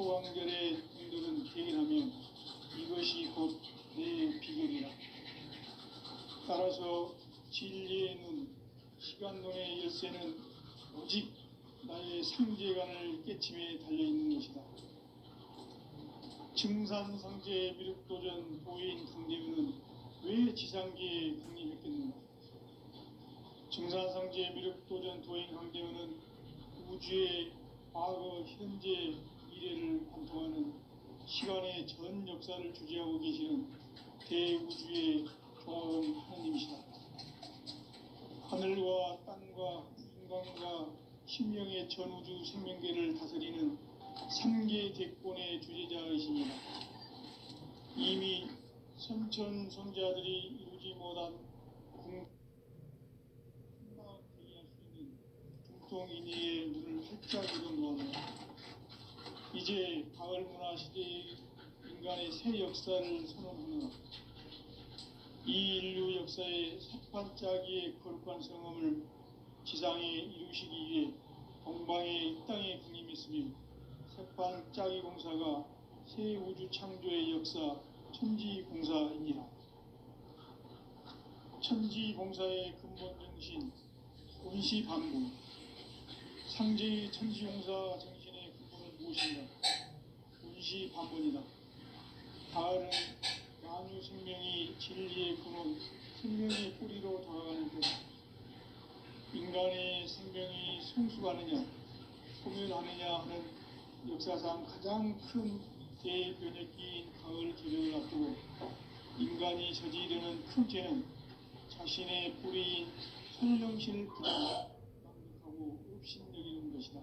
소왕절에 분들은 대견하며 이것이 곧 내 비결이라. 따라서 진리의 눈, 시간론의 열쇠는 오직 나의 상제관을 깨침에 달려있는 것이다. 증산상제 미륵도전 도인 강대우는 왜 지상계에 강림했겠는가? 증산상제 미륵도전 도인 강대우는 우주의 과거, 현재, 미래를 관통하는 시간의 전 역사를 주재하고 계시는 대우주의 조화원 하느님이시다. 하늘과 땅과 인간과 신명의 전우주 생명계를 다스리는 3계 대권의 주재자이십니다. 이미 선천성자들이 이루지 못한 궁망 대기할 수 있는 중통인의의 눈을 활짝 열어놓았다. 이제 가을 문화 시대의 인간의 새 역사를 선언하며 이 인류 역사의 삿발짜기의 거룩한 성험을 지상에 이루시기 위해 동방의 이 땅에 군림했으며 삿발짜기 공사가 새 우주 창조의 역사 천지봉사입니다. 천지봉사의 근본 정신 운시반복, 상제의 천지봉사 정신의 근본은 무엇인가? 운시반복이다. 가을은 만유 생명이 진리의 근원, 생명의 뿌리로 돌아가는 것. 인간의 생명이 성숙하느냐, 소멸하느냐 하는 역사상 가장 큰 대변혁기인 가을 계절을 앞두고 인간이 저지르는 큰 죄는 자신의 뿌리인 선령신을 망덕하고 업신여기는 것이다.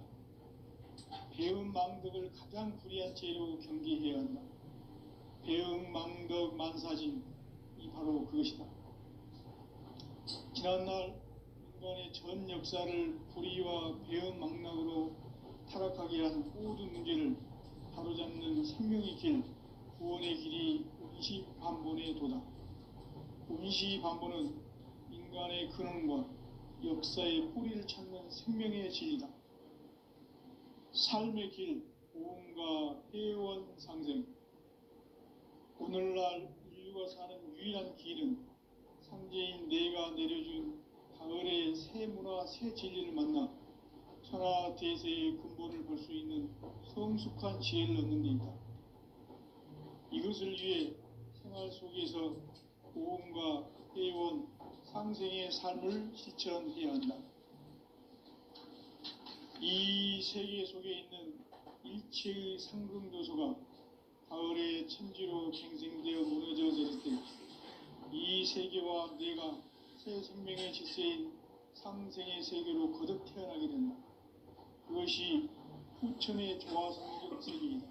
배음 망덕을 가장 불의한 죄로 경계해야 한다. 배음 망덕 만사진이 바로 그것이다. 지난날 인간의 전 역사를 불의와 배음 망락으로 타락하게 한 모든 문제를 바로잡는 생명의 길, 구원의 길이 운시반본의 도다. 운시반본은 인간의 근원과 역사의 뿌리를 찾는 생명의 진리다. 삶의 길, 보험과 회원 상생. 오늘날 인류가 사는 유일한 길은 상제인 내가 내려준 가을의 새 문화, 새 진리를 만나 천하대세의 근본을 볼 수 있는 성숙한 지혜를 얻는 데 있다. 이것을 위해 생활 속에서 보험과 회원, 상생의 삶을 실천해야 한다. 이 세계 속에 있는 일체의 상승조소가 가을의 천지로 갱생되어 무너져 내릴 때 이 세계와 내가 새 생명의 질서인 상생의 세계로 거듭 태어나게 된다. 그것이 후천의 조화성적 세계이다.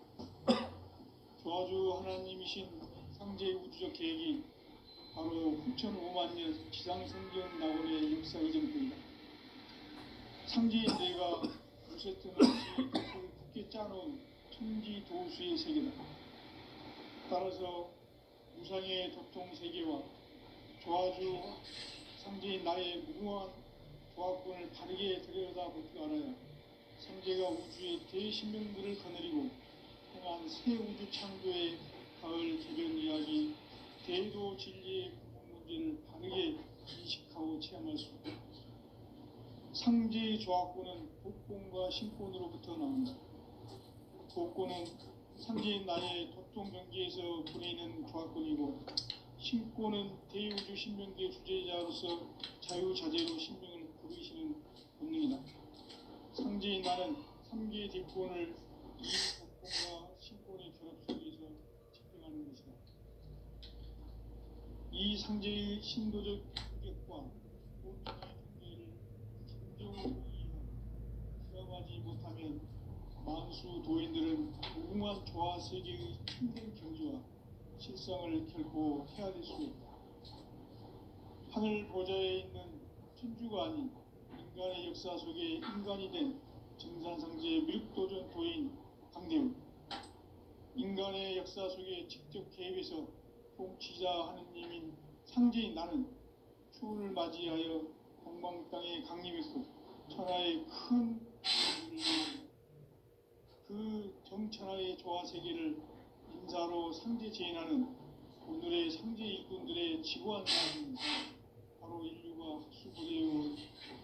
조화주 하나님이신 상제의 우주적 계획이 바로 후천 5만 년 지상성경 낙원의 역사 의정표이다. 상제인 내가 무쇠등 없이 굳게 짜놓은 천지 도수의 세계다. 따라서 무상의 도통 세계와 조화주 상제인 나의 무궁한 조화권을 바르게 들여다볼 줄 알아야 상제가 우주의 대신명들을 거느리고 행한 새 우주 창조의 가을 개변 이야기, 대도 진리의 근본 문제를 바르게 인식하고 체험할 수 있다. 상제의 조화권은 복권과 신권으로부터 나온다. 복권은 상제인 나의 도통 경계에서 부리는 조화권이고, 신권은 대우주 신명계 주제자로서 자유자재로 신명을 부르시는 본능이다. 상제인 나는 3계 대권을 이 복권과 신권의 결합 속에서 집행하는 것이다. 이 상제의 신도적 인격과 본능의 경계를 진정으로 이해하고 실험하지 못하면 만수 도인들은 무궁한 조화 세계의 참된 경지와 실상을 결코 헤아릴 수 있다. 하늘 보좌에 있는 천주가 아닌 인간의 역사 속에 인간이 된 증산상제 미륵도전 도인 강대우. 인간의 역사 속에 직접 개입해서 통치자 하느님인 상제인 나는 추운을 맞이하여 동방 땅에 강림했고 천하의 큰 그 정천하의 조화 세계를 인사로 상제 재현하는 오늘의 상제 일꾼들의 지구한 사람은 바로 인류가 학수고대해온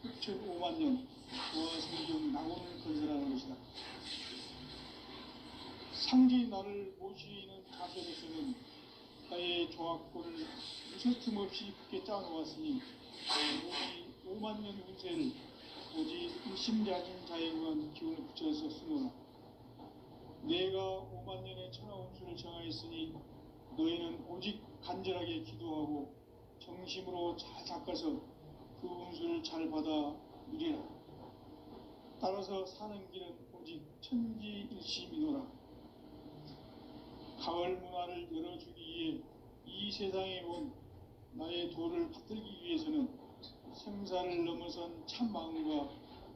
6,5만 년 조화 성경 낙원을 건설하는 것이다. 상제의 날을 모시는 자세로서는 나의 조합권을 무설틈 없이 굳게 짜놓았으니 오직 5만 년 운세를 오직 일심자진 자에 의한 기운을 붙여서 쓰노라. 내가 5만 년의 천하 운수를 정하였으니 너희는 오직 간절하게 기도하고 정심으로 잘 닦아서 그 운수를 잘 받아 누리라. 따라서 사는 길은 오직 천지일심이노라. 가을 문화를 열어주기 위해 이 세상에 온 나의 도를 받들기 위해서는 생사를 넘어선 참 마음과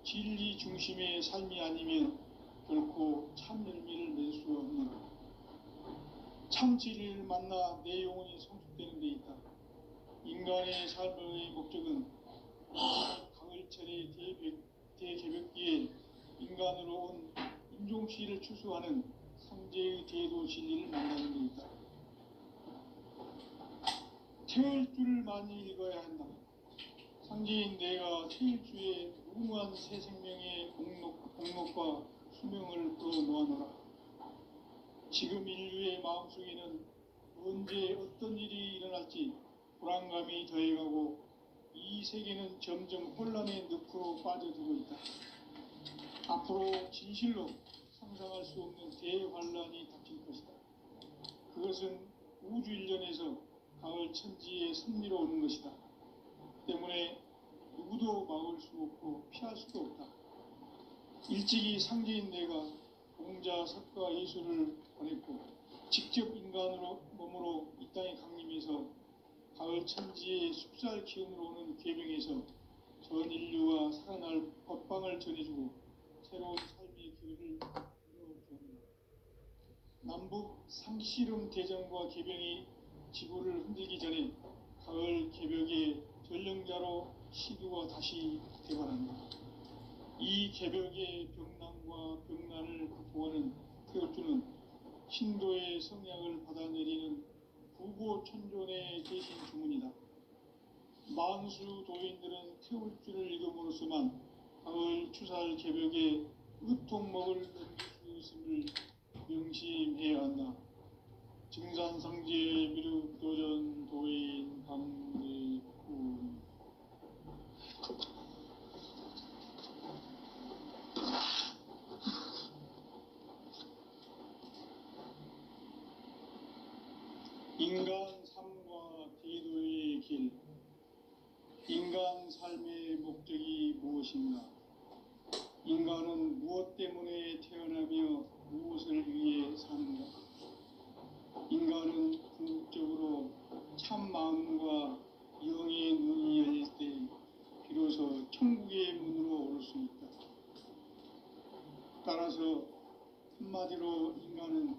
진리 중심의 삶이 아니면 결코 참 열매를 낼 수 없노라. 참 진리를 만나 내 영혼이 성숙되는 데 있다. 인간의 삶의 목적은 가을철의 대개벽기에 인간으로 온 인종시를 추수하는 상제의 대도 진리를 만나는 데 있다. 태일주를 많이 읽어야 한다. 상제인 내가 태일주의 무궁한 새 생명의 공력과 수명을 불어놓아노라. 지금 인류의 마음속에는 언제 어떤 일이 일어날지 불안감이 더해가고 이 세계는 점점 혼란의 늪으로 빠져들고 있다. 앞으로 진실로 상상할 수 없는 대환란이 닥칠 것이다. 그것은 우주 일련에서 가을 천지의 섭리로 오는 것이다. 때문에 누구도 막을 수 없고 피할 수도 없다. 일찍이 상제인 내가 공자, 석가, 예수를 보냈고 직접 인간으로 몸으로 이 땅에 강림해서 가을 천지의 숲살 기운으로 오는 계명에서 전 인류가 살아날 법방을 전해주고 새로운 삶의 기회를 열어주었다. 남북 상씨름 대전과 개병이 지구를 흔들기 전에 가을 개벽의 전령자로 시두가 다시 대발한다. 이 개벽의 병난과 병난을 극복하는 태울주는 신도의 성향을 받아내리는 구고천존의 대신 주문이다. 만수 도인들은 태울주를 읽음으로써만 가을 추살 개벽에 으통목을 넘길 수 있음을 명심해야 한다. 증산상제 미륵도전 도인 강대군. 인간 삶과 대도의 길. 인간 삶의 목적이 무엇인가? 인간은 무엇 때문에 태어나며 무엇을 위해 사는가? 인간은 궁극적으로 참 마음과 영의 눈이 열릴 때 비로소 천국의 문으로 올 수 있다. 따라서 한마디로 인간은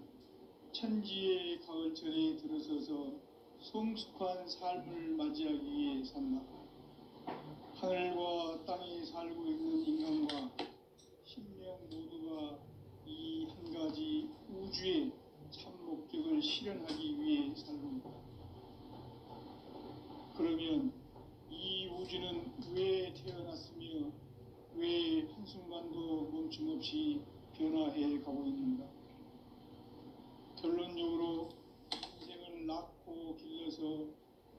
천지의 가을철에 들어서서 성숙한 삶을 맞이하기 위해 산다. 하늘과 땅에 살고 있는 인간과 신명 모두가 이 한 가지 우주의 참 목적을 실현하기 위해 살고 있다. 그러면 이 우주는 왜 태어났으며 왜 한순간도 멈춤없이 변화해 가고 있는가? 결론적으로 인생을 낳고 길러서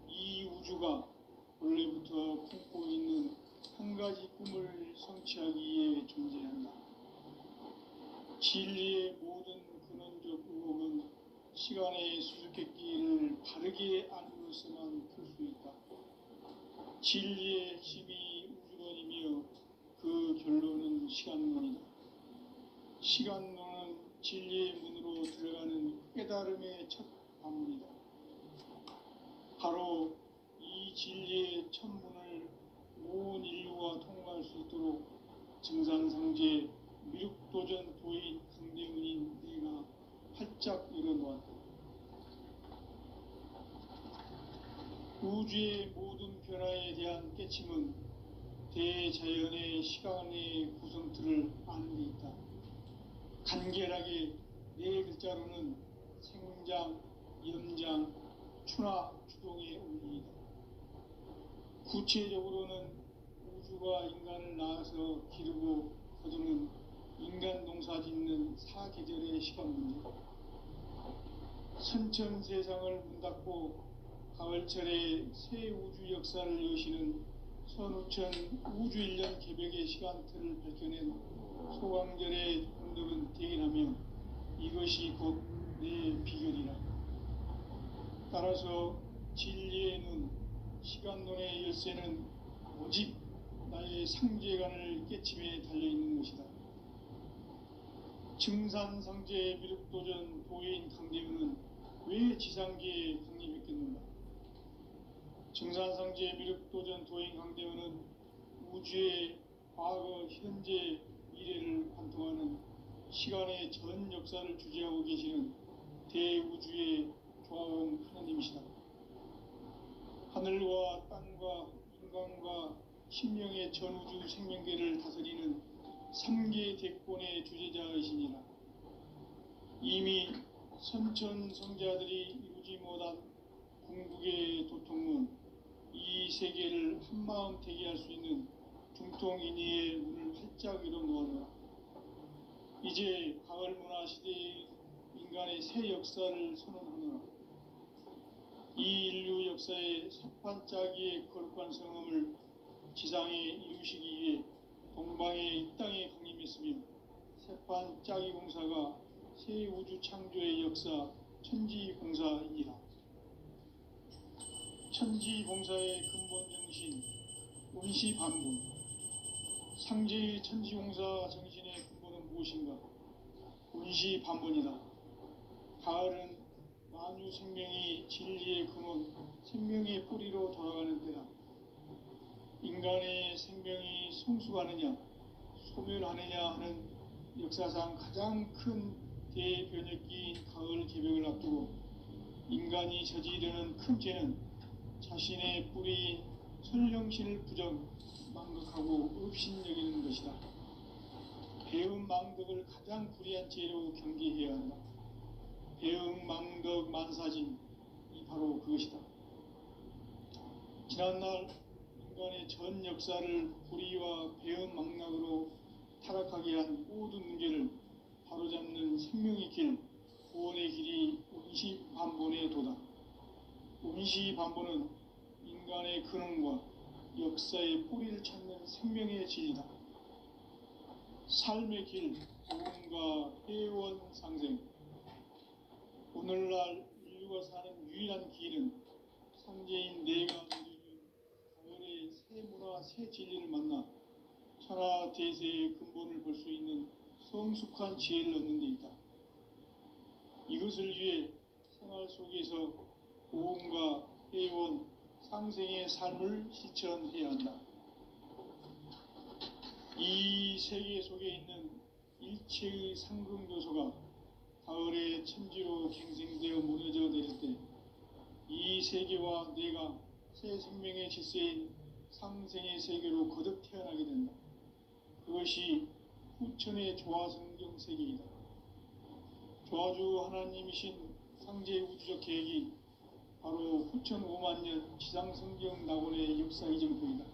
이 우주가 원래부터 품고 있는 한 가지 꿈을 성취하기 위해 존재한다. 진리의 모든 근원적 의혹은 시간의 수수께끼를 바르게 알므로서만 풀 수 있다. 진리의 핵심이 우주론이며 그 결론은 시간론이다. 시간론은 진리의 문으로 들어가는 깨달음의 첫 관문이다. 바로 이 진리의 첫 문을 온 인류가 통과할 수 있도록 증산상제 미륵도전 도인 강대문인 내가 활짝 열어놓았다. 우주의 모든 변화에 대한 깨침은 대자연의 시간의 구성틀을 아는 데 있다. 간결하게 네 글자로는 생장, 염장, 추나 추동의 의미이다. 구체적으로는 우주가 인간을 낳아서 기르고 거두는 인간 농사 짓는 사계절의 시간 문제, 선천 세상을 문 닫고 가을철에 새 우주 역사를 여시는 선우천 우주일년 개벽의 시간틀을 밝혀낸 소강절의 분들은 대견하며 이것이 곧 내 비결이라. 따라서 진리의 눈, 시간론의 열쇠는 오직 나의 상제관을 깨침에 달려있는 것이다. 증산상제 미륵도전 도인 강대우는 왜 지상계에 강림했겠는가? 증산상제 미륵도전 도인 강대우는 우주의 과거, 현재, 미래를 관통하는 시간의 전 역사를 주재하고 계시는 대우주의 조화원 하나님이시다. 하늘과 땅과 인간과 신명의 전우주 생명계를 다스리는 3계 대권의 주재자이시니라. 이미 선천성자들이 이루지 못한 궁극의 도통문, 이 세계를 한마음 되게 할 수 있는 중통인의의 문을 활짝 열어놓아라. 이제 가을 문화 시대의 인간의 새 역사를 선언하노라. 이 인류 역사의 새판짜기의 거룩한 성함을 지상에 이루시기 위해 동방의 이 땅에 강림했으며 새판짜기 공사가 새 우주 창조의 역사 천지공사이니라. 천지공사의 근본 정신 운시반분. 상제의 천지공사 정신의 근본은 무엇인가? 운시반분이다. 가을은 만유 생명이 진리의 근원, 생명의 뿌리로 돌아가는 때다. 인간의 생명이 성숙하느냐, 소멸하느냐 하는 역사상 가장 큰 대변혁기인 가을 개벽을 앞두고 인간이 저지르는 큰 죄는 자신의 뿌리인 설령신을 부정, 망극하고 업신여기는 것이다. 배음 망덕을 가장 불의한 죄로 경계해야 한다. 배음 망덕 만사진이 바로 그것이다. 지난날 인간의 전 역사를 불의와 배음 망락으로 타락하게 한 모든 문제를 바로잡는 생명의 길, 구원의 길이 운시반본의 도다. 운시반본은 인간의 근원과 역사의 뿌리를 찾는 생명의 진리다. 삶의 길, 구원과 회원 상생. 오늘날 인류가 사는 유일한 길은 상제인 내가 내려준 가을의 새 문화, 새 진리를 만나 천하 대세의 근본을 볼 수 있는 성숙한 지혜를 얻는 데 있다. 이것을 위해 생활 속에서 고음과 회원, 상생의 삶을 실천해야 한다. 이 세계 속에 있는 일체의 상금 요소가 가을의 천지로 갱생되어 무너져 내릴 때 이 세계와 내가 새 생명의 질서인 상생의 세계로 거듭 태어나게 된다. 그것이 후천의 조화성경 세계이다. 조화주 하나님이신 상제 우주적 계획이 바로 후천 5만년 지상성경 낙원의 역사 이정표이다.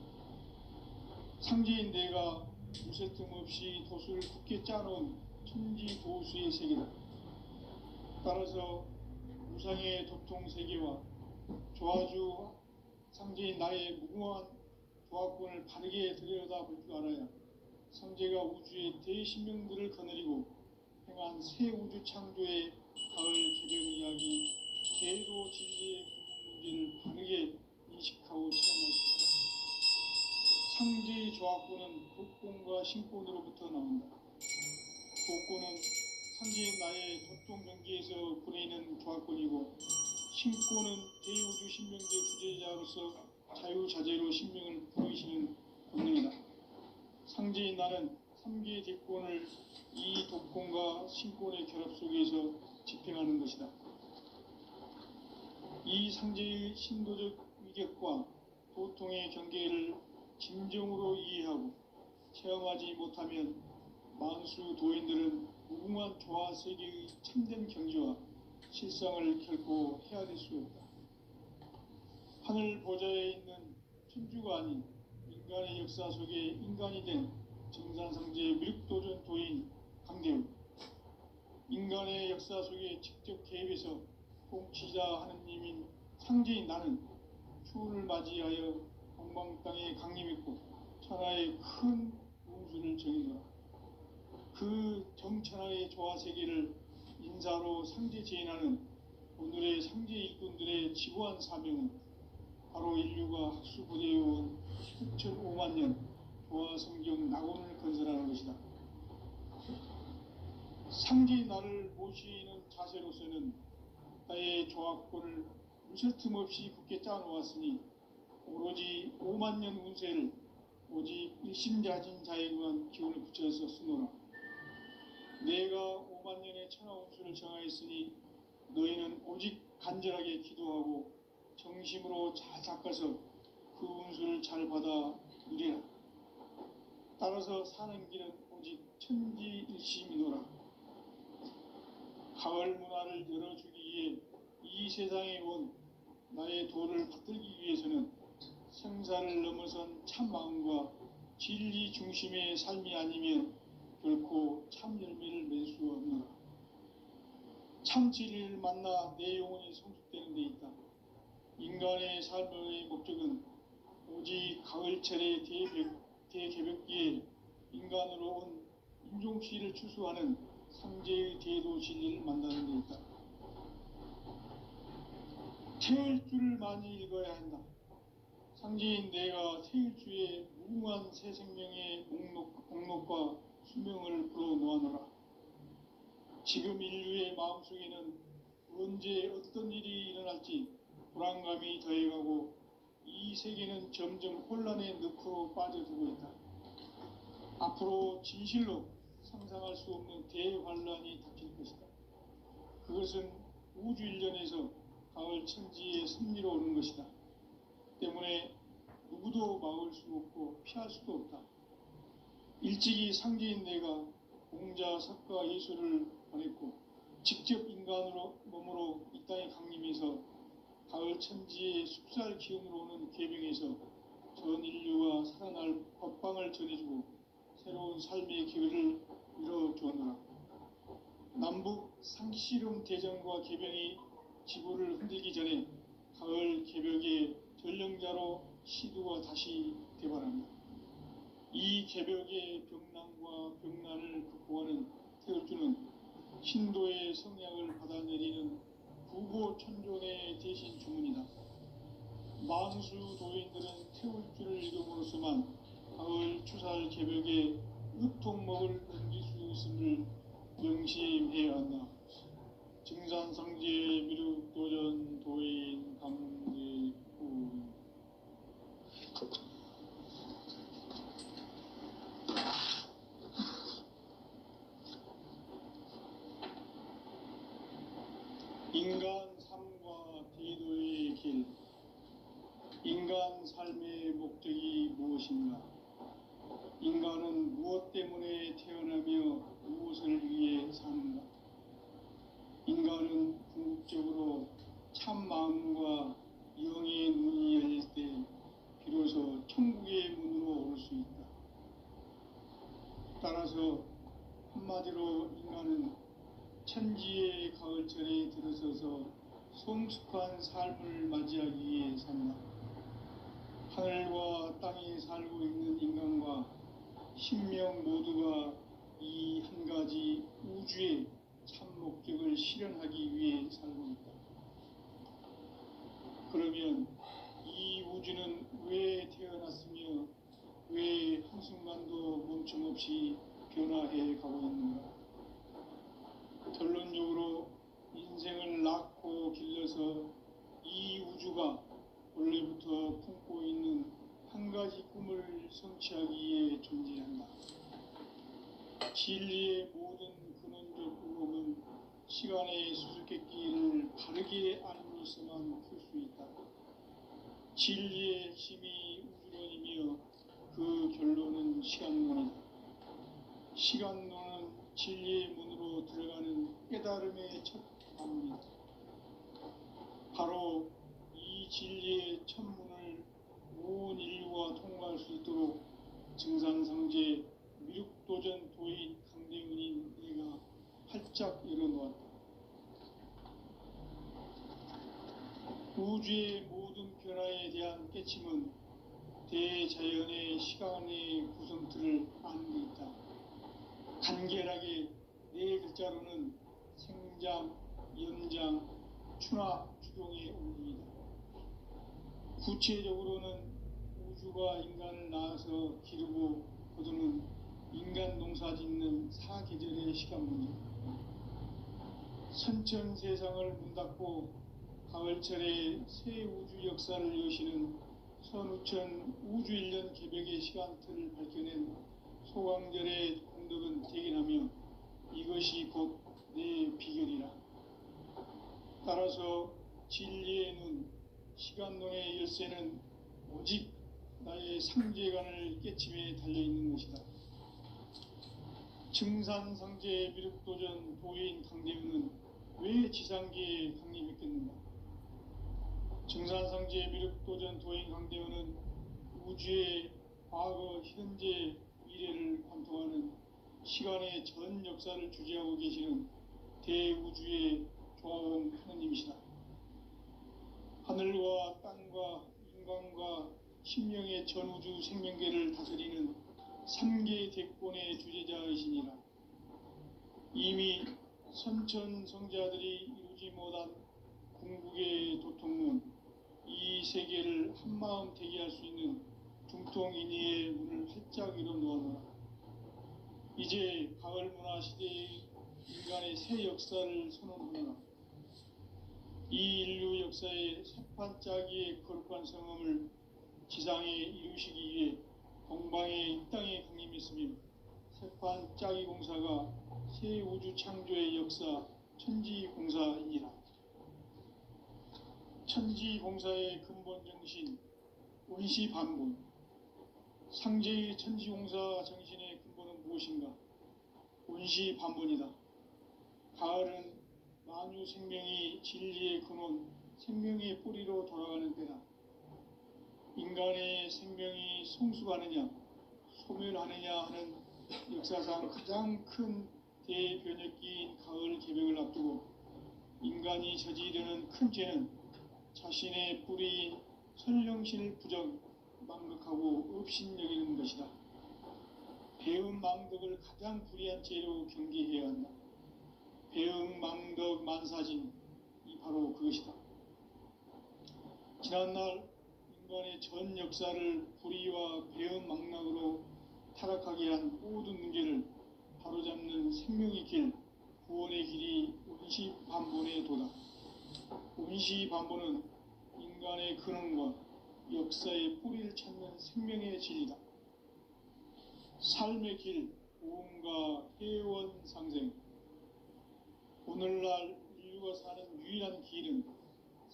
상제인 내가 무쇠 틈 없이 도수를 굳게 짜놓은 천지 도수의 세계다. 따라서 무상의 도통 세계와 조화주 상제인 나의 무궁한 조화권을 바르게 들여다볼 줄 알아야 상제가 우주의 대신명들을 거느리고 행한 새 우주 창조의 가을 개벽 이야기, 대도 진리의 근본 문제를 바르게 인식하고 체험할 수 있다. 상제의 조화권은 독권과 신권으로부터 나온다. 독권은 상제인 나의 도통 경계에서 보내는 조화권이고, 신권은 대우주 신명계 주제자로서 자유자재로 신명을 부르시는 권능이다. 상제인 나는 3계 대권을 이 독권과 신권의 결합 속에서 집행하는 것이다. 이 상제의 신도적 위격과 도통의 경계를 진정으로 이해하고 체험하지 못하면 만수 도인들은 무궁한 조화 세계의 참된 경지와 실상을 결코 헤아릴 수 없다. 하늘 보좌에 있는 천주가 아닌 인간의 역사 속에 인간이 된 정산상제의 미륵도전 도인 강대우, 인간의 역사 속에 직접 개입해서 통치자 하느님인 상제인 나는 추운을 맞이하여 동방 땅에 강림했고 천하의 큰 운수를 정해노라. 그 정천하의 조화세계를 인사로 상제 제인하는 오늘의 상제 일꾼들의 지고한 사명은 바로 인류가 학수부대해온 수천 5만 년 조화성경 낙원을 건설하는 것이다. 상제인 나를 모시는 자세로서는 나의 조화권을 무설틈 없이 굳게 짜놓았으니 오로지 5만 년 운세를 오직 일심자진 자에게만 기운을 붙여서 쓰노라. 내가 5만 년의 천하 운수를 정하였으니 너희는 오직 간절하게 기도하고 정심으로 잘 닦아서 그 운수를 잘 받아 누리라. 따라서 사는 길은 오직 천지일심이노라. 가을 문화를 열어주기 위해 이 세상에 온 나의 도를 받들기 위해서는 생사를 넘어선 참 마음과 진리 중심의 삶이 아니면 결코 참 열매를 맺을 수 없노라. 참 진리를 만나 내 영혼이 성숙되는 데 있다. 인간의 삶의 목적은 오직 가을철의 대개벽기에 인간으로 온 인종시를 추수하는 상제의 대도 진리를 만나는 데 있다. 태일주를 많이 읽어야 한다. 상제인 내가 태일주의 무궁한 새 생명의 목록과 수명을 풀어놓아노라. 지금 인류의 마음속에는 언제 어떤 일이 일어날지 불안감이 더해가고 이 세계는 점점 혼란의 늪으로 빠져들고 있다. 앞으로 진실로 상상할 수 없는 대환란이 닥칠 것이다. 그것은 우주 일련에서 가을 천지의 섭리로 오는 것이다. 때문에 누구도 막을 수 없고 피할 수도 없다. 일찍이 상제인 내가 공자, 석가, 예수를 보냈고 직접 인간으로 몸으로 이 땅에 강림해서 가을 천지의 숲살 기운으로 오는 계병에서 전 인류가 살아날 법방을 전해주고 새로운 삶의 기회를 이뤄주었노라. 남북 상씨름 대전과 계병이 지구를 흔들기 전에 가을 개벽의 전령자로 시두가 다시 개발합니다. 이 개벽의 병난과 병난을 극복하는 태울주는 신도의 성약을 받아내리는 구고천존의 대신 주문이다. 만수 도인들은 태울주를 이름으로서만 가을 추살 개벽의 으통목을 넘길 수 있음을 명심해야 한다. 증산상제 미륵도전 도인 강대구. 인간 삶과 대도의 길. 인간 삶의 목적이 무엇인가? 인간은 무엇 때문에 태어나며 무엇을 위해 사는가? 인간은 궁극적으로 참 마음과 영의 문이 열릴 때 비로소 천국의 문으로 올 수 있다. 따라서 한마디로 인간은 천지의 가을철에 들어서서 성숙한 삶을 맞이하기 위해 산다. 하늘과 땅에 살고 있는 인간과 신명 모두가 이 한 가지 우주의 참 목적을 실현하기 위해 살고 있다. 그러면 이 우주는 왜 태어났으며 왜 한순간도 멈춤없이 변화해 가고 있는가? 결론적으로 인생을 낳고 길러서 이 우주가 원래부터 품고 있는 한 가지 꿈을 성취하기 위해 존재한다. 진리의 모든 근원적 의혹은 시간의 수수께끼를 바르게 알므로서만 풀 수 있다. 진리의 핵심이 우주론이며 그 결론은 시간론이다. 시간론은 진리의 문으로 들어가는 깨달음의 첫 방문이다. 바로 이 진리의 첫 문을 온 인류가 통과할 수 있도록 증산성제 미륵도전 도인 강대훈인 내가 활짝 열어놓았다. 우주의 모든 변화에 대한 깨침은 대자연의 시간의 구성틀을 아는 데 있다. 간결하게 네 글자로는 생장, 연장, 추나 추동의 원리이다. 구체적으로는 우주가 인간을 낳아서 기르고 거두는 인간 농사 짓는 사계절의 시간문이다. 선천 세상을 문 닫고 가을철에 새 우주 역사를 여시는 선우천 우주 1년 개벽의 시간틀을 밝혀낸 소강절의 공덕은 대견하며 이것이 곧 내 비결이라. 따라서 진리의 눈, 시간론의 열쇠는 오직 나의 상제관을 깨침에 달려있는 것이다. 증산상제 미륵도전 도인 강대훈은 왜 지상계에 강림했겠는가? 증산상제 미륵도전 도인 강대훈은 우주의 과거, 현재, 미래를 관통하는 시간의 전 역사를 주재하고 계시는 대우주의 조화원 하느님이시다. 하늘과 땅과 인간과 심령의 전우주 생명계를 다스리는 3개 대권의 주제자이시니라. 이미 선천성자들이 이루지 못한 궁극의 도통문, 이 세계를 한마음 대기할 수 있는 중통인의의 문을 활짝 열어놓아라. 이제 가을 문화 시대의 인간의 새 역사를 선언하라. 이 인류 역사의 새판짜기의 거룩한 성음을 지상에 이루시기 위해 동방의 이 땅에 강림했으며 새판짜기 공사가 새 우주 창조의 역사 천지공사이니라. 천지공사의 근본 정신 원시반본, 상제의 천지공사 정신의 근본은 무엇인가? 원시반본이다. 가을은 만유 생명이 진리의 근원, 생명의 뿌리로 돌아가는 때다. 인간의 생명이 성숙하느냐, 소멸하느냐 하는 역사상 가장 큰 대변혁기인 가을 개벽을 앞두고 인간이 저지르는 큰 죄는 자신의 뿌리인 선령신을 부정, 망극하고 업신여기는 것이다. 배음 망덕을 가장 불의한 죄로 경계해야 한다. 배음 망덕 만사진이 바로 그것이다. 지난날 인간의 전 역사를 불의와 배음 망락으로 타락하게 한 모든 문제를 바로잡는 생명의 길, 구원의 길이 원시반본의 도다. 원시반본은 인간의 근원과 역사의 뿌리를 찾는 생명의 진리다. 삶의 길, 오음과 회원 상생. 오늘날 인류가 사는 유일한 길은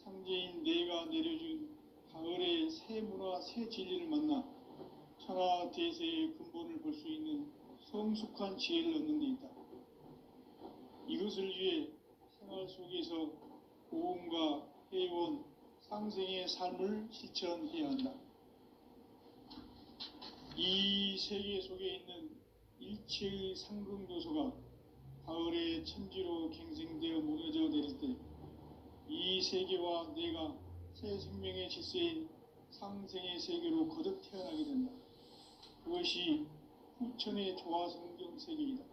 상제인 내가 내려준 가을의 새 문화, 새 진리를 만나 천하 대세의 근본을 볼 수 있는 성숙한 지혜를 얻는 데 있다. 이것을 위해 생활 속에서 오음과 회원, 상생의 삶을 실천해야 한다. 이 세계 속에 있는 일체의 상승도소가 가을의 천지로 갱생되어 무너져 내릴 때 이 세계와 내가 새 생명의 질서인 상생의 세계로 거듭 태어나게 된다. 그것이 후천의 조화성경 세계이다.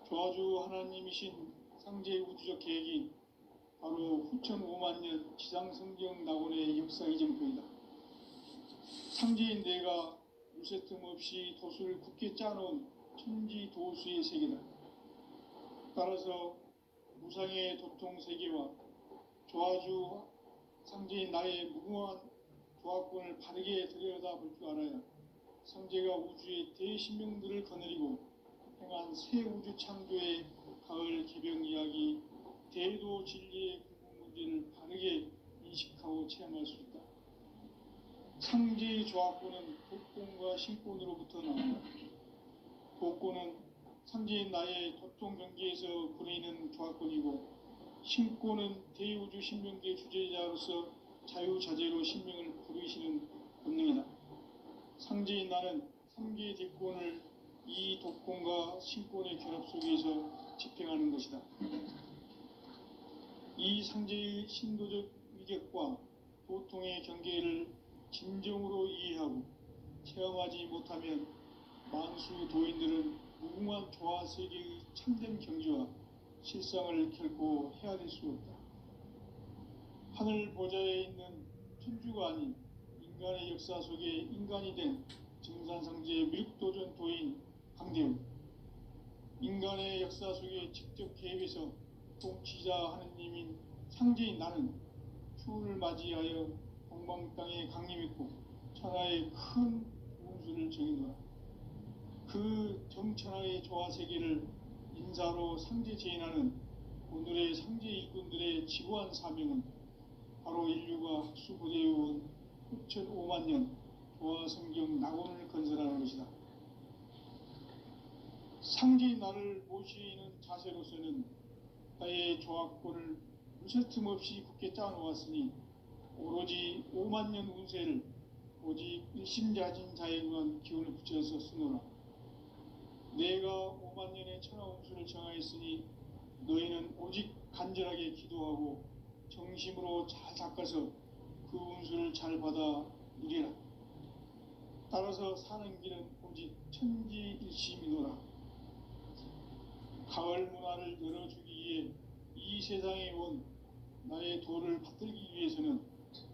조화주 하나님이신 상제 우주적 계획이 바로 후천 5만년 지상성경 낙원의 역사 이정표이다. 상제인 내가 요새 틈 없이 도수를 굳게 짜놓은 천지도수의 세계다. 따라서 무상의 도통세계와 조화주 상제인 나의 무궁한 조화권을 바르게 들여다볼 줄 알아야 상제가 우주의 대신명들을 거느리고 행한 새 우주 창조의 가을 개벽 이야기, 대도 진리의 근본 문제를 바르게 인식하고 체험할 수 있다. 상제의 조화권은 복권과 신권으로부터 나온다. 복권은 상제인 나의 도통 경계에서 보내는 조합권이고, 신권은 대우주 신명계 주제자로서 자유자재로 신명을 부르시는 본능이다. 상제인 나는 3개의 대권을 이 독권과 신권의 결합 속에서 집행하는 것이다. 이 상제의 신도적 위격과 도통의 경계를 진정으로 이해하고 체험하지 못하면 만수 도인들은 무궁한 조화 세계의 참된 경지와 실상을 결코 헤아릴 수 없다. 하늘 보좌에 있는 천주가 아닌 인간의 역사 속에 인간이 된 증산상제 밀국도전 도인 강대우, 인간의 역사 속에 직접 개입해서 통치자 하느님인 상제인 나는 추운을 맞이하여 동방 땅에 강림했고 천하의 큰 운수를 정해놓아 그 정천하의 조화세계를 인사로 상제 제인하는 오늘의 상제 일꾼들의 지구한 사명은 바로 인류가 학수고대해온 6,500만 년 조화성경 낙원을 건설하는 것이다. 상제인 나를 모시는 자세로서는 나의 조합권을 무쇠 틈 없이 굳게 짜놓았으니 오로지 5만 년 운세를 오직 일심자진 자에게만 기운을 붙여서 쓰노라. 내가 5만 년의 천하 운수를 정하였으니 너희는 오직 간절하게 기도하고 정심으로 잘 닦아서 그 운수를 잘 받아 누리라. 따라서 사는 길은 오직 천지일심이노라. 가을 문화를 열어주기 위해 이 세상에 온 나의 도를 받들기 위해서는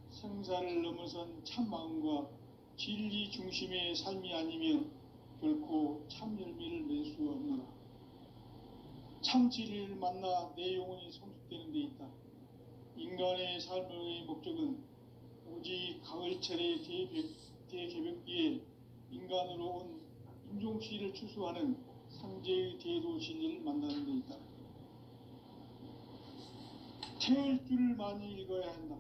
생사를 넘어선 참 마음과 진리 중심의 삶이 아니면 결코 참 열매를 낼 수 없노라. 참 진리를 만나 내 영혼이 성숙되는 데 있다. 인간의 삶의 목적은 오직 가을철의 대개벽기에 인간으로 온 인종시를 추수하는 상제의 대도 진리를 만나는 데 있다. 태일주를 많이 읽어야 한다.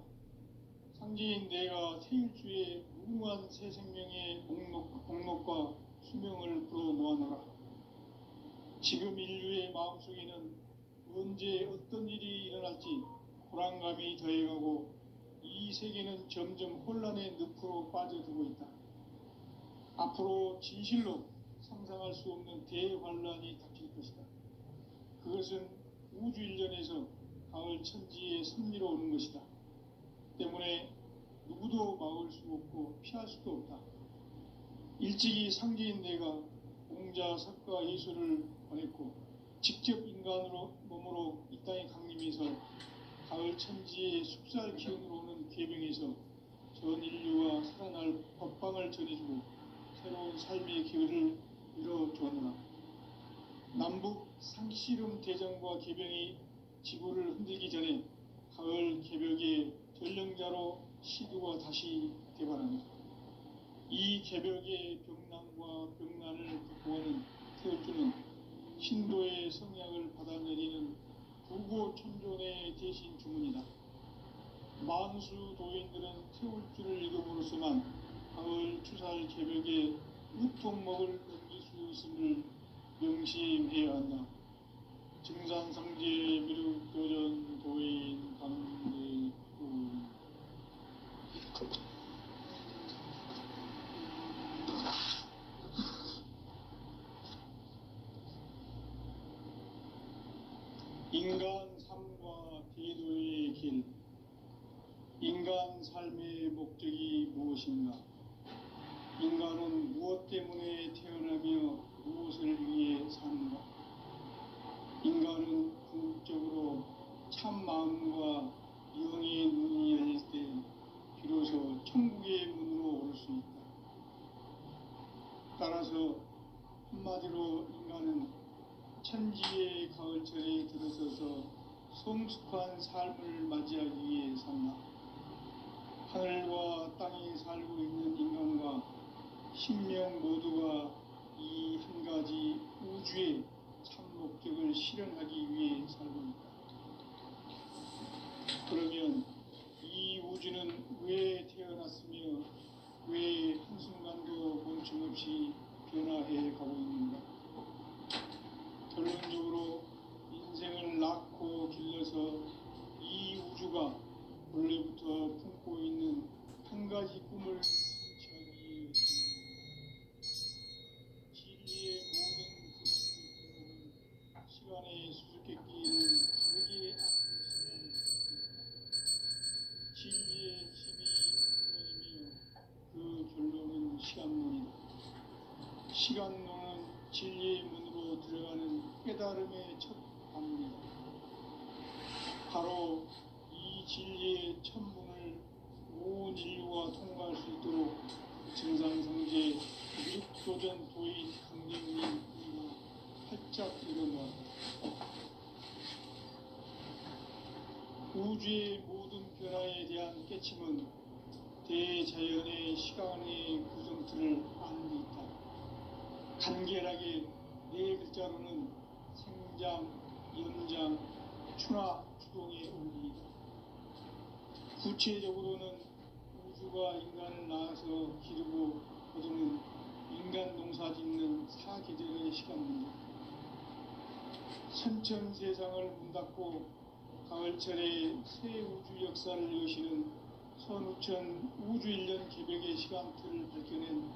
상제인 내가 태일주의 무궁한 새 생명의 목록과 수명을 불어 모아놓아라. 지금 인류의 마음속에는 언제 어떤 일이 일어날지 불안감이 더해가고 이 세계는 점점 혼란의 늪으로 빠져들고 있다. 앞으로 진실로 상상할 수 없는 대환란이 닥칠 것이다. 그것은 우주 일전에서 가을 천지의 섭리로 오는 것이다. 때문에 누구도 막을 수 없고 피할 수도 없다. 일찍이 상제인 내가 공자, 석가, 예수를 보냈고 직접 인간으로 몸으로 이 땅에 강림해서 가을 천지의 숙살 기운으로 오는 계병에서 전 인류가 살아날 법방을 전해주고 새로운 삶의 기회를 이뤄주었노라. 남북 상씨름 대전과 계병이 지구를 흔들기 전에 가을 개벽의 전령자로 시두가 다시 대발한다. 이 개벽의 병난과 병난을 극복하는 태울주는 신도의 성향을 받아내리는 부고천존의 대신 주문이다. 만수 도인들은 태울주를 읽음으로써만 가을 추살 개벽의 우통목을 넘길 수 있음을 명심해야 한다. 증산상제 미륵교전 도인 강대우. 인간 삶과 대도의 길. 인간 삶의 목적이 무엇인가? 인간은 무엇 때문에 태어나며 무엇을 위해 사는가? 인간은 궁극적으로 참 마음과 영의 눈이 열릴 때 비로소 천국의 문으로 올 수 있다. 따라서 한마디로 인간은 천지의 가을철에 들어서서 성숙한 삶을 맞이하기 위해 산다. 하늘과 땅에 살고 있는 인간과 신명 모두가 이 한 가지 우주의 참 목적을 실현하기 위해 살고 있다. 그러면 이 우주는 왜 태어났으며 왜 한순간도 멈춤없이 변화해 가고 있는가? 결론적으로 인생을 낳고 길러서 이 우주가 원래부터 품고 있는 한 가지 꿈을 성취하기에 진리의 모든 근원은 시간의 수수께끼를 바르게 안고 있어야 진리의 힘이 근원이며 그 결론은 시간론이다. 시간론은 진리의 문으로 들어가는 깨달음의 첫 관문이다. 바로 이 진리의 첫 문을 온 인류가 통과할 수 있도록 증산성제 미륵도전 도인 강림이 활짝 일어나다. 우주의 모든 변화에 대한 깨침은 대자연의 시간의 구성틀을 아는 데 있다. 간결하게 네 글자로는 생장, 연장, 추나 추동의 원리이다. 구체적으로는 우주가 인간을 낳아서 기르고 거두는 인간 농사 짓는 사계절의 시간입니다. 선천 세상을 문 닫고 가을철에 새 우주 역사를 여시는 선우천 우주 1년 기백의 시간틀을 밝혀낸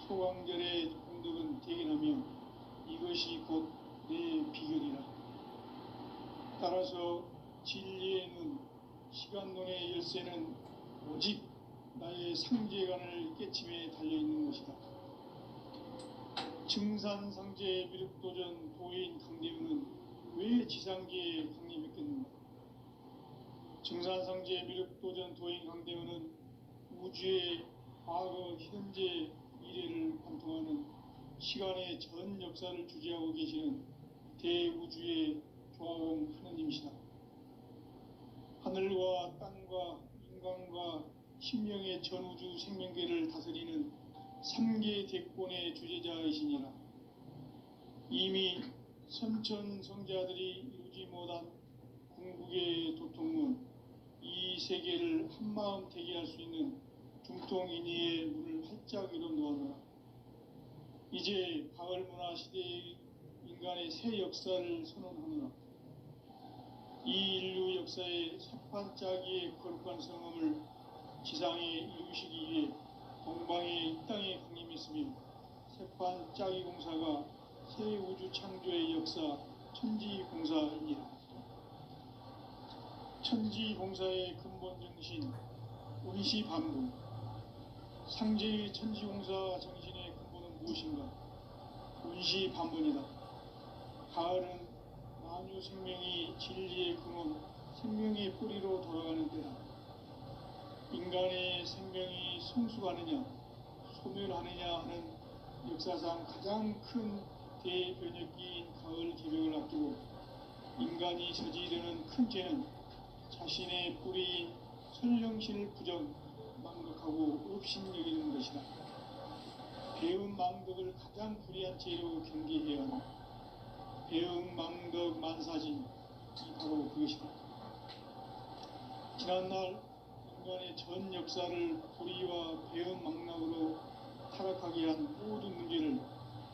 소강절의 공덕은 대견하며 이것이 곧 내 비결이라. 따라서 진리의 눈, 시간론의 열쇠는 오직 나의 상제관을 깨침에 달려있는 것이다. 증산상제 미륵도전 도인 강대우는 왜 지상계에 강림했겠는가? 증산상제 미륵도전 도인 강대우는 우주의 과거, 현재, 미래를 관통하는 시간의 전 역사를 주재하고 계시는 대우주의 조화원 하느님이시다. 하늘과 땅과 인간과 신명의 전우주 생명계를 다스리는 3계 대권의 주제자이시니라. 이미 선천성자들이 이루지 못한 궁극의 도통문, 이 세계를 한마음 되게 할 수 있는 중통인의의 문을 활짝 열어놓았노라. 이제 가을문화 시대의 인간의 새 역사를 선언하노라. 이 인류 역사의 새반짝이의 거룩한 성음을 지상에 이루시기 위해 동방의 이 땅에 강림했으며 새반짝이 공사가 새 우주 창조의 역사 천지공사이니라. 천지공사의 근본 정신 운시반부. 상제의 천지공사 정신의 근본은 무엇인가? 운시반본이다. 가을은 만유 생명이 진리의 근원, 생명의 뿌리로 돌아가는 때다. 인간의 생명이 성숙하느냐, 소멸하느냐 하는 역사상 가장 큰 대변혁기인 가을 개벽을 앞두고 인간이 저지르는 큰 죄는 자신의 뿌리인 설령신을 부정, 망덕하고 업신여기는 것이다. 배운 망덕을 가장 불의한 죄로 경계해야 한다. 배운 망덕 만사진이 바로 그것이다. 지난날 인간의 전 역사를 불의와 배운 망락으로 타락하게 한 모든 문제를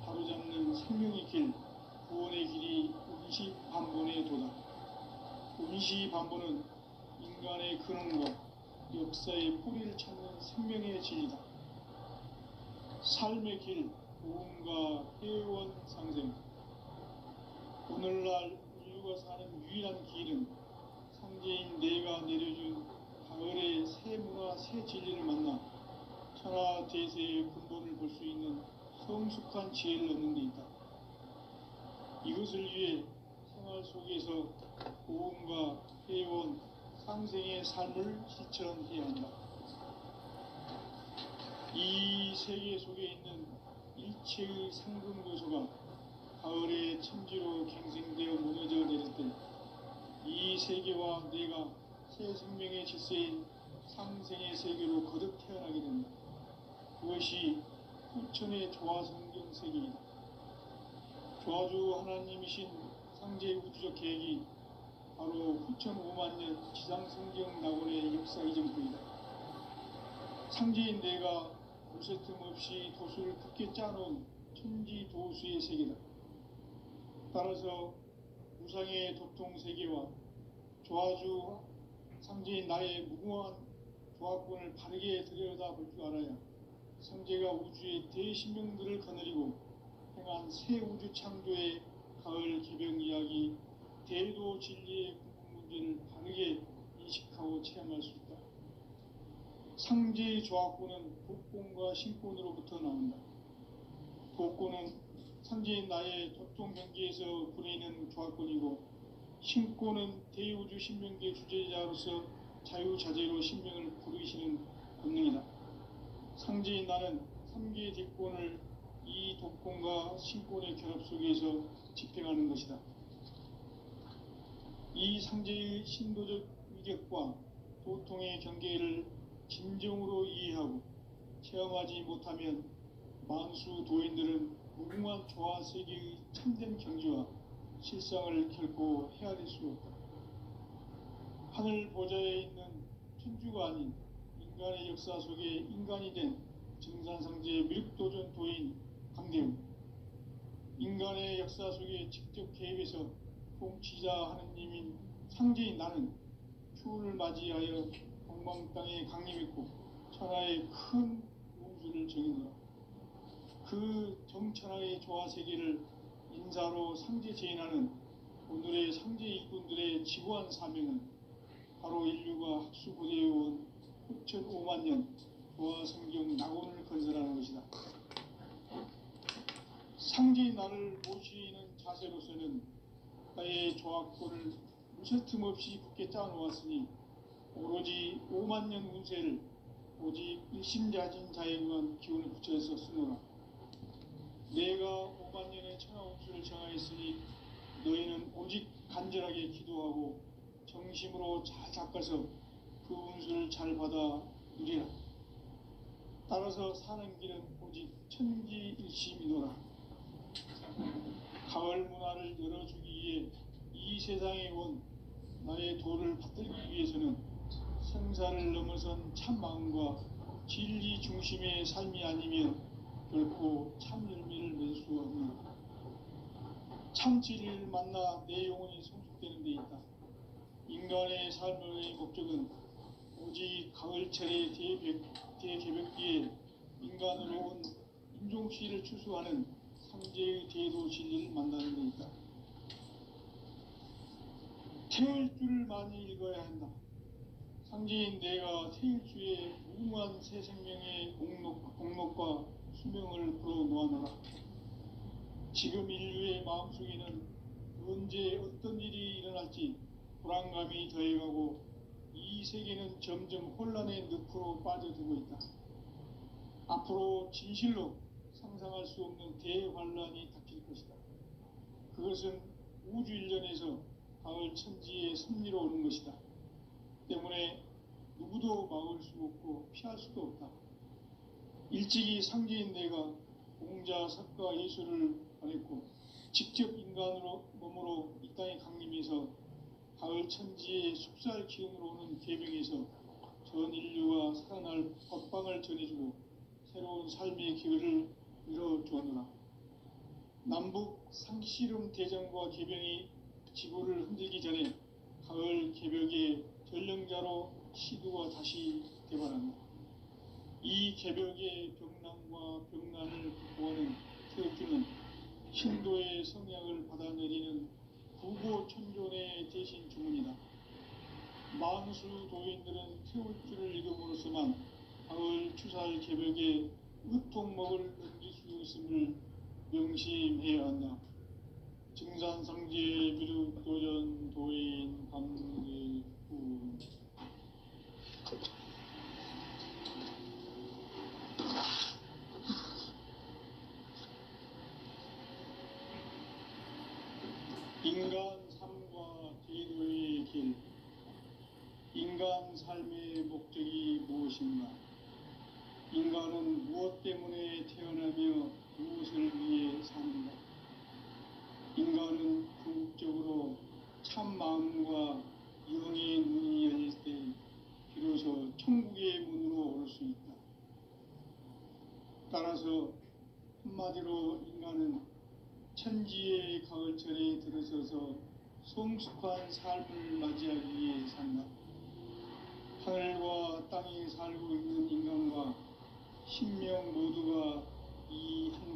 바로잡는 생명의 길, 구원의 길이 운시반본의 도다. 운시반본은 인간의 근원과 역사의 뿌리를 찾는 생명의 진리다. 삶의 길, 보험과 회원 상생. 오늘날 인류가 사는 유일한 길은 상제인 내가 내려준 가을의 새 문화, 새 진리를 만나 천하 대세의 근본을 볼 수 있는 성숙한 지혜를 얻는 데 있다. 이것을 위해 생활 속에서 보험과 회원, 상생의 삶을 실천해야 한다. 이 세계 속에 있는 일체의 상금 요소가 가을의 천지로 갱생되어 무너져 내릴 때 이 세계와 내가 새 생명의 질서인 상생의 세계로 거듭 태어나게 된다. 그것이 후천의 조화성경 세계이다. 조화주 하나님이신 상제 우주적 계획이 바로 후천 5만 년 지상성경 낙원의 역사 이전부이다. 상제인 내가 무쇠 틈 없이 도수를 굳게 짜놓은 천지도수의 세계다. 따라서 우상의 도통 세계와 조화주 상제인 나의 무궁한 조합권을 바르게 들여다볼 줄 알아야 성제가 우주의 대신명들을 거느리고 행한 새 우주 창조의 가을 개병 이야기, 대도 진리의 궁극 문제를 바르게 인식하고 체험할 수 있다. 상제의 조합권은 복권과 신권으로부터 나온다. 복권은 상제인 나의 도통 경계에서 부리는 조합권이고, 신권은 대우주 신명계 주제자로서 자유자재로 신명을 부르시는 본능이다. 상제인 나는 3개의 대권을 이 독권과 신권의 결합 속에서 집행하는 것이다. 이 상제의 신도적 위격과 도통의 경계를 진정으로 이해하고 체험하지 못하면 만수 도인들은 무궁한 조화 세계의 참된 경지와 실상을 결코 헤아릴 수 없다. 하늘 보좌에 있는 천주가 아닌 인간의 역사 속에 인간이 된 증산상제의 밀도전 도인 강대우, 인간의 역사 속에 직접 개입해서 통치자 하느님인 상제인 나는 추운을 맞이하여 동방 땅에 강림했고 천하의 큰 운수를 정의노라. 그 정천하의 조화 세계를 인사로 상제 제인하는 오늘의 상제 일꾼들의 지구한 사명은 바로 인류가 학수고대해온 흑천 5만 년 조화 성경 낙원을 건설하는 것이다. 상제인 나를 모시는 자세로서는 나의 조합권을 무쇠틈 없이 굳게 짜놓았으니 오로지 5만 년 운세를 오직 일심자진 자에게만 기운을 붙여서 쓰노라. 내가 5만 년의 천하 운수를 정하였으니 너희는 오직 간절하게 기도하고 정심으로 잘 닦아서 그 운수를 잘 받아 누리라. 따라서 사는 길은 오직 천지일심이노라. 가을 문화를 열어주기 위해 이 세상에 온 나의 도를 받들기 위해서는 생사를 넘어선 참 마음과 진리 중심의 삶이 아니면 결코 참 열매를 맺을 수 없노라. 참 진리를 만나 내 영혼이 성숙되는 데 있다. 인간의 삶의 목적은 오직 가을철의 대개벽기에 인간으로 온 인종시를 추수하는 상제의 대도 진리를 만나는 데 있다. 태일 주를 많이 읽어야 한다. 상제인 내가 태일주의 무궁한 새 생명의 공록과 수명을 불어놓아노라. 지금 인류의 마음속에는 언제 어떤 일이 일어날지 불안감이 더해가고 이 세계는 점점 혼란의 늪으로 빠져들고 있다. 앞으로 진실로 상상할 수 없는 대환란이 닥칠 것이다. 그것은 우주 일련에서 가을 천지의 섭리로 오는 것이다. 때문에 누구도 막을 수 없고 피할 수도 없다. 일찍이 상제인 내가 공자, 석가, 예수를 보냈고 직접 인간으로 몸으로 이 땅에 강림해서 가을 천지의 숙살 기운으로 오는 계명에서 전 인류가 살아날 법방을 전해주고 새로운 삶의 기회를 이뤄주었노라. 남북 상씨름 대전과 계병이 지구를 흔들기 전에 가을 개벽의 전령자로 시두가 다시 개발한다. 이 개벽의 병난과 병난을 극복하는 태극기는 신도의 성향을 받아내리는 구고천존의 대신 주문이다. 만수 도인들은 태울주를 읽음으로써만 가을 추살 개벽의 의통목을 넘길 수 있음을 명심해야 한다. 증산상제 미륵도전 도인 감리군. 인간 삶과 제도의 길. 인간 삶의 목적이 무엇인가? 인간은 무엇 때문에 태어나며 무엇을 위해 사는가? 인간은 궁극적으로 참 마음과 영의 문이 열릴 때 비로소 천국의 문으로 오를 수 있다. 따라서 한마디로 인간은 천지의 가을철에 들어서서 성숙한 삶을 맞이하기 위해 산다. 하늘과 땅에 살고 있는 인간과 신명 모두가 이 한가위